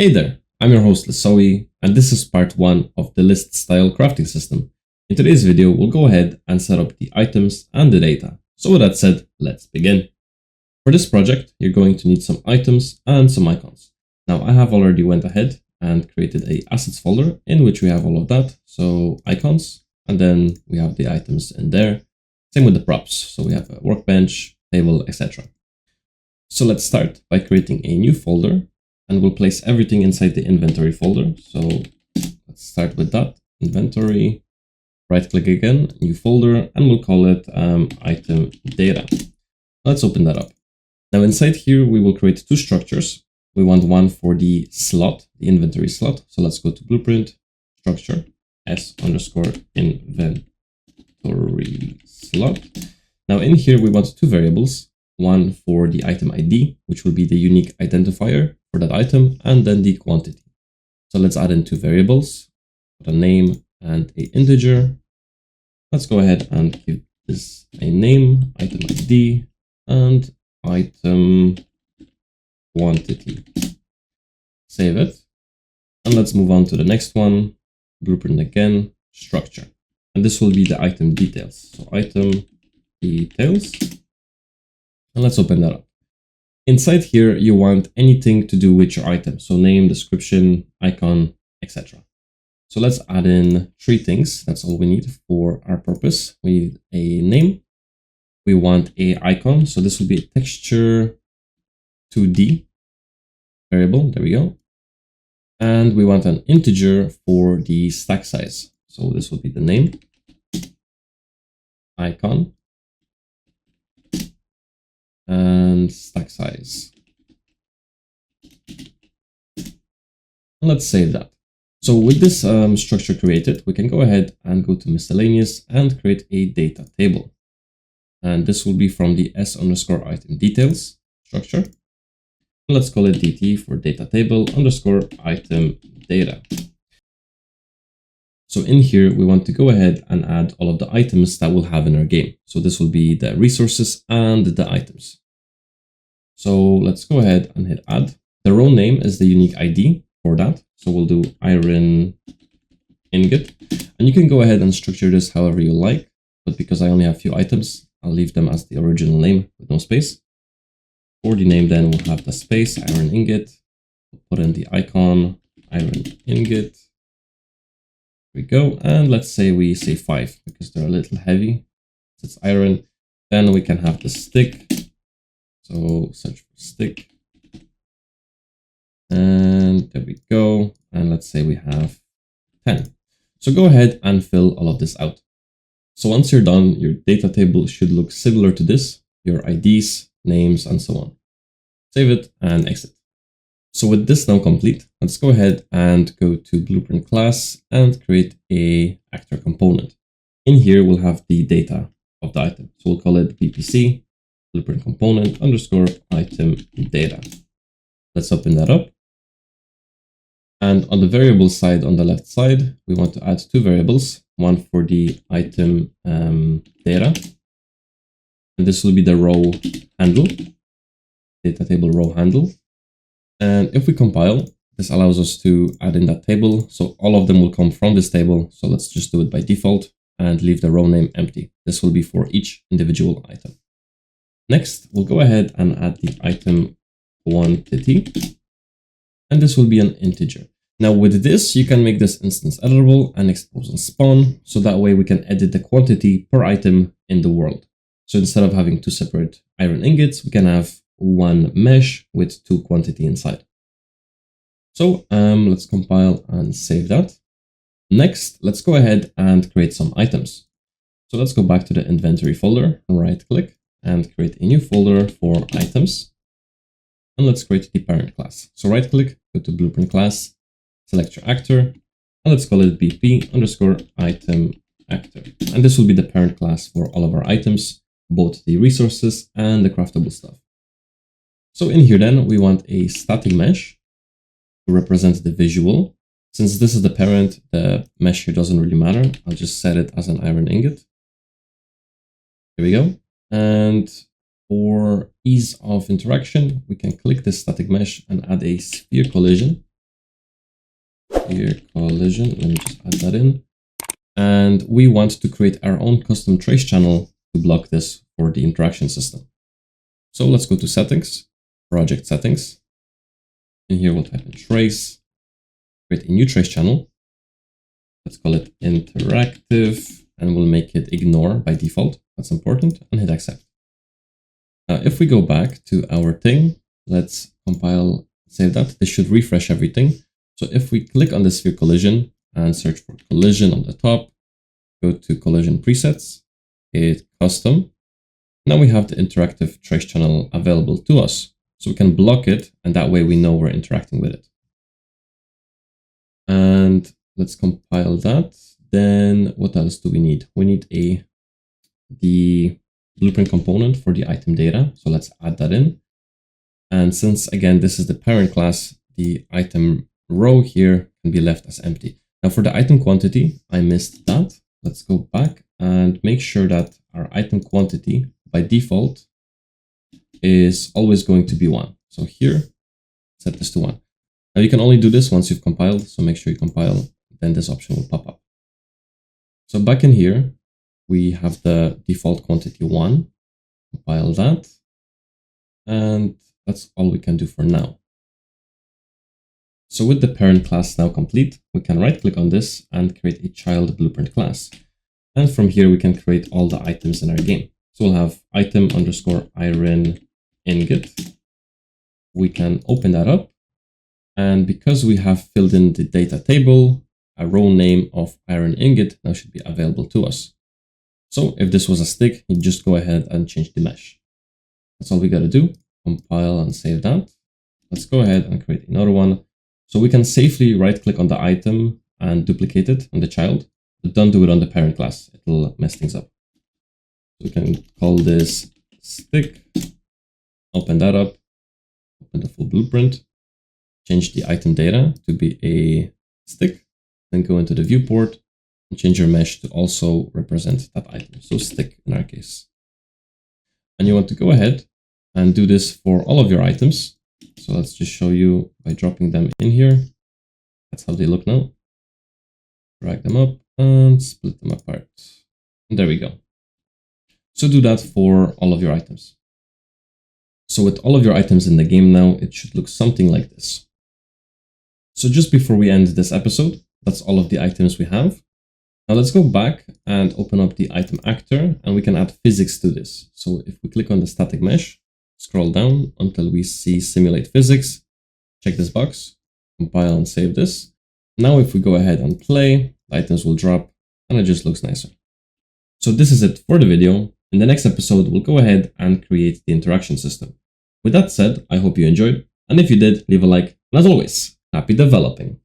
Hey there, I'm your host Lisowi, and this is part 1 of the list style crafting system. In today's video, we'll go ahead and set up the items and the data. So with that said, let's begin. For this project, you're going to need some items and some icons. Now I have already went ahead and created a assets folder in which we have all of that. So icons, and then we have the items in there. Same with the props. So we have a workbench, table, etc. So let's start by creating a new folder. And we'll place everything inside the inventory folder. So let's start with that. Inventory, right click again, new folder, and we'll call it item data. Let's open that up. Now inside here, we will create two structures. We want one for the slot, the inventory slot. So let's go to blueprint, structure, s_inventory slot. Now in here, we want two variables. One for the item ID, which will be the unique identifier for that item, and then the quantity. So let's add in two variables, a name and an integer. Let's go ahead and give this a name, item ID, and item quantity. Save it. And let's move on to the next one, blueprint again, structure. And this will be the item details. So item details. And let's open that up. Inside here, you want anything to do with your item. So name, description, icon, etc. So let's add in three things. That's all we need for our purpose. We need a name. We want a icon. So this will be a texture 2D variable. There we go. And we want an integer for the stack size. So this will be the name, icon, and stack size. And let's save that. So with this structure created, we can go ahead and go to miscellaneous and create a data table. And this will be from the s_item details structure. And let's call it dt for data table _ item data. So in here, we want to go ahead and add all of the items that we'll have in our game. So this will be the resources and the items. So let's go ahead and hit add. The row name is the unique ID for that. So we'll do iron ingot. And you can go ahead and structure this however you like. But because I only have a few items, I'll leave them as the original name with no space. For the name, then we'll have the space, iron ingot. We'll put in the icon, iron ingot. We go, and let's say we say 5 because they're a little heavy. It's iron. Then we can have the stick. So search for stick. And there we go. And let's say we have 10. So go ahead and fill all of this out. So once you're done, your data table should look similar to this, your IDs, names, and so on. Save it and exit. So with this now complete, let's go ahead and go to blueprint class and create a actor component. In here, we'll have the data of the item. So we'll call it BPC, blueprint component _ item data. Let's open that up. And on the variable side, on the left side, we want to add two variables, one for the item data. And this will be the row handle, data table row handle. And if we compile, this allows us to add in that table. So all of them will come from this table. So let's just do it by default and leave the row name empty. This will be for each individual item. Next, we'll go ahead and add the item quantity. And this will be an integer. Now with this, you can make this instance editable and expose and spawn. So that way we can edit the quantity per item in the world. So instead of having two separate iron ingots, we can have one mesh with two quantity inside. So let's compile and save that. Next, let's go ahead and create some items. So let's go back to the inventory folder, right click and create a new folder for items. And let's create the parent class. So right click, go to blueprint class, select your actor, and let's call it BP _ item actor. And this will be the parent class for all of our items, both the resources and the craftable stuff. So in here then, we want a static mesh to represent the visual. Since this is the parent, the mesh here doesn't really matter. I'll just set it as an iron ingot. Here we go. And for ease of interaction, we can click this static mesh and add a sphere collision sphere collision. Let me just add that in. And we want to create our own custom trace channel to block this for the interaction system. So let's go to settings, project settings. In here, we'll type in trace, create a new trace channel. Let's call it interactive, and we'll make it ignore by default. That's important, and hit accept. Now, if we go back to our thing, let's compile, save that. This should refresh everything. So if we click on the sphere collision and search for collision on the top, go to collision presets, hit custom. Now we have the interactive trace channel available to us. So we can block it, and that way we know we're interacting with it. And let's compile that. Then what else do we need? We need the blueprint component for the item data. So let's add that in. And since, again, this is the parent class, the item row here can be left as empty. Now for the item quantity, I missed that. Let's go back and make sure that our item quantity by default is always going to be 1. So here, set this to 1. Now you can only do this once you've compiled, so make sure you compile, then this option will pop up. So back in here, we have the default quantity 1, compile that, and that's all we can do for now. So with the parent class now complete, we can right click on this and create a child blueprint class. And from here, we can create all the items in our game. So we'll have item underscore iron ingot. We can open that up. And because we have filled in the data table, a row name of iron ingot now should be available to us. So if this was a stick, you just go ahead and change the mesh. That's all we got to do. Compile and save that. Let's go ahead and create another one. So we can safely right click on the item and duplicate it on the child, but don't do it on the parent class. It'll mess things up. So we can call this stick, open that up, open the full blueprint, change the item data to be a stick, then go into the viewport and change your mesh to also represent that item. So stick in our case. And you want to go ahead and do this for all of your items. So let's just show you by dropping them in here. That's how they look now. Drag them up and split them apart. And there we go. So do that for all of your items. So with all of your items in the game now, it should look something like this. So just before we end this episode, that's all of the items we have. Now let's go back and open up the item actor, and we can add physics to this. So if we click on the static mesh, scroll down until we see simulate physics, check this box, compile and save this. Now if we go ahead and play, the items will drop and it just looks nicer. So this is it for the video. In the next episode, we'll go ahead and create the interaction system. With that said, I hope you enjoyed, and if you did, leave a like, and as always, happy developing!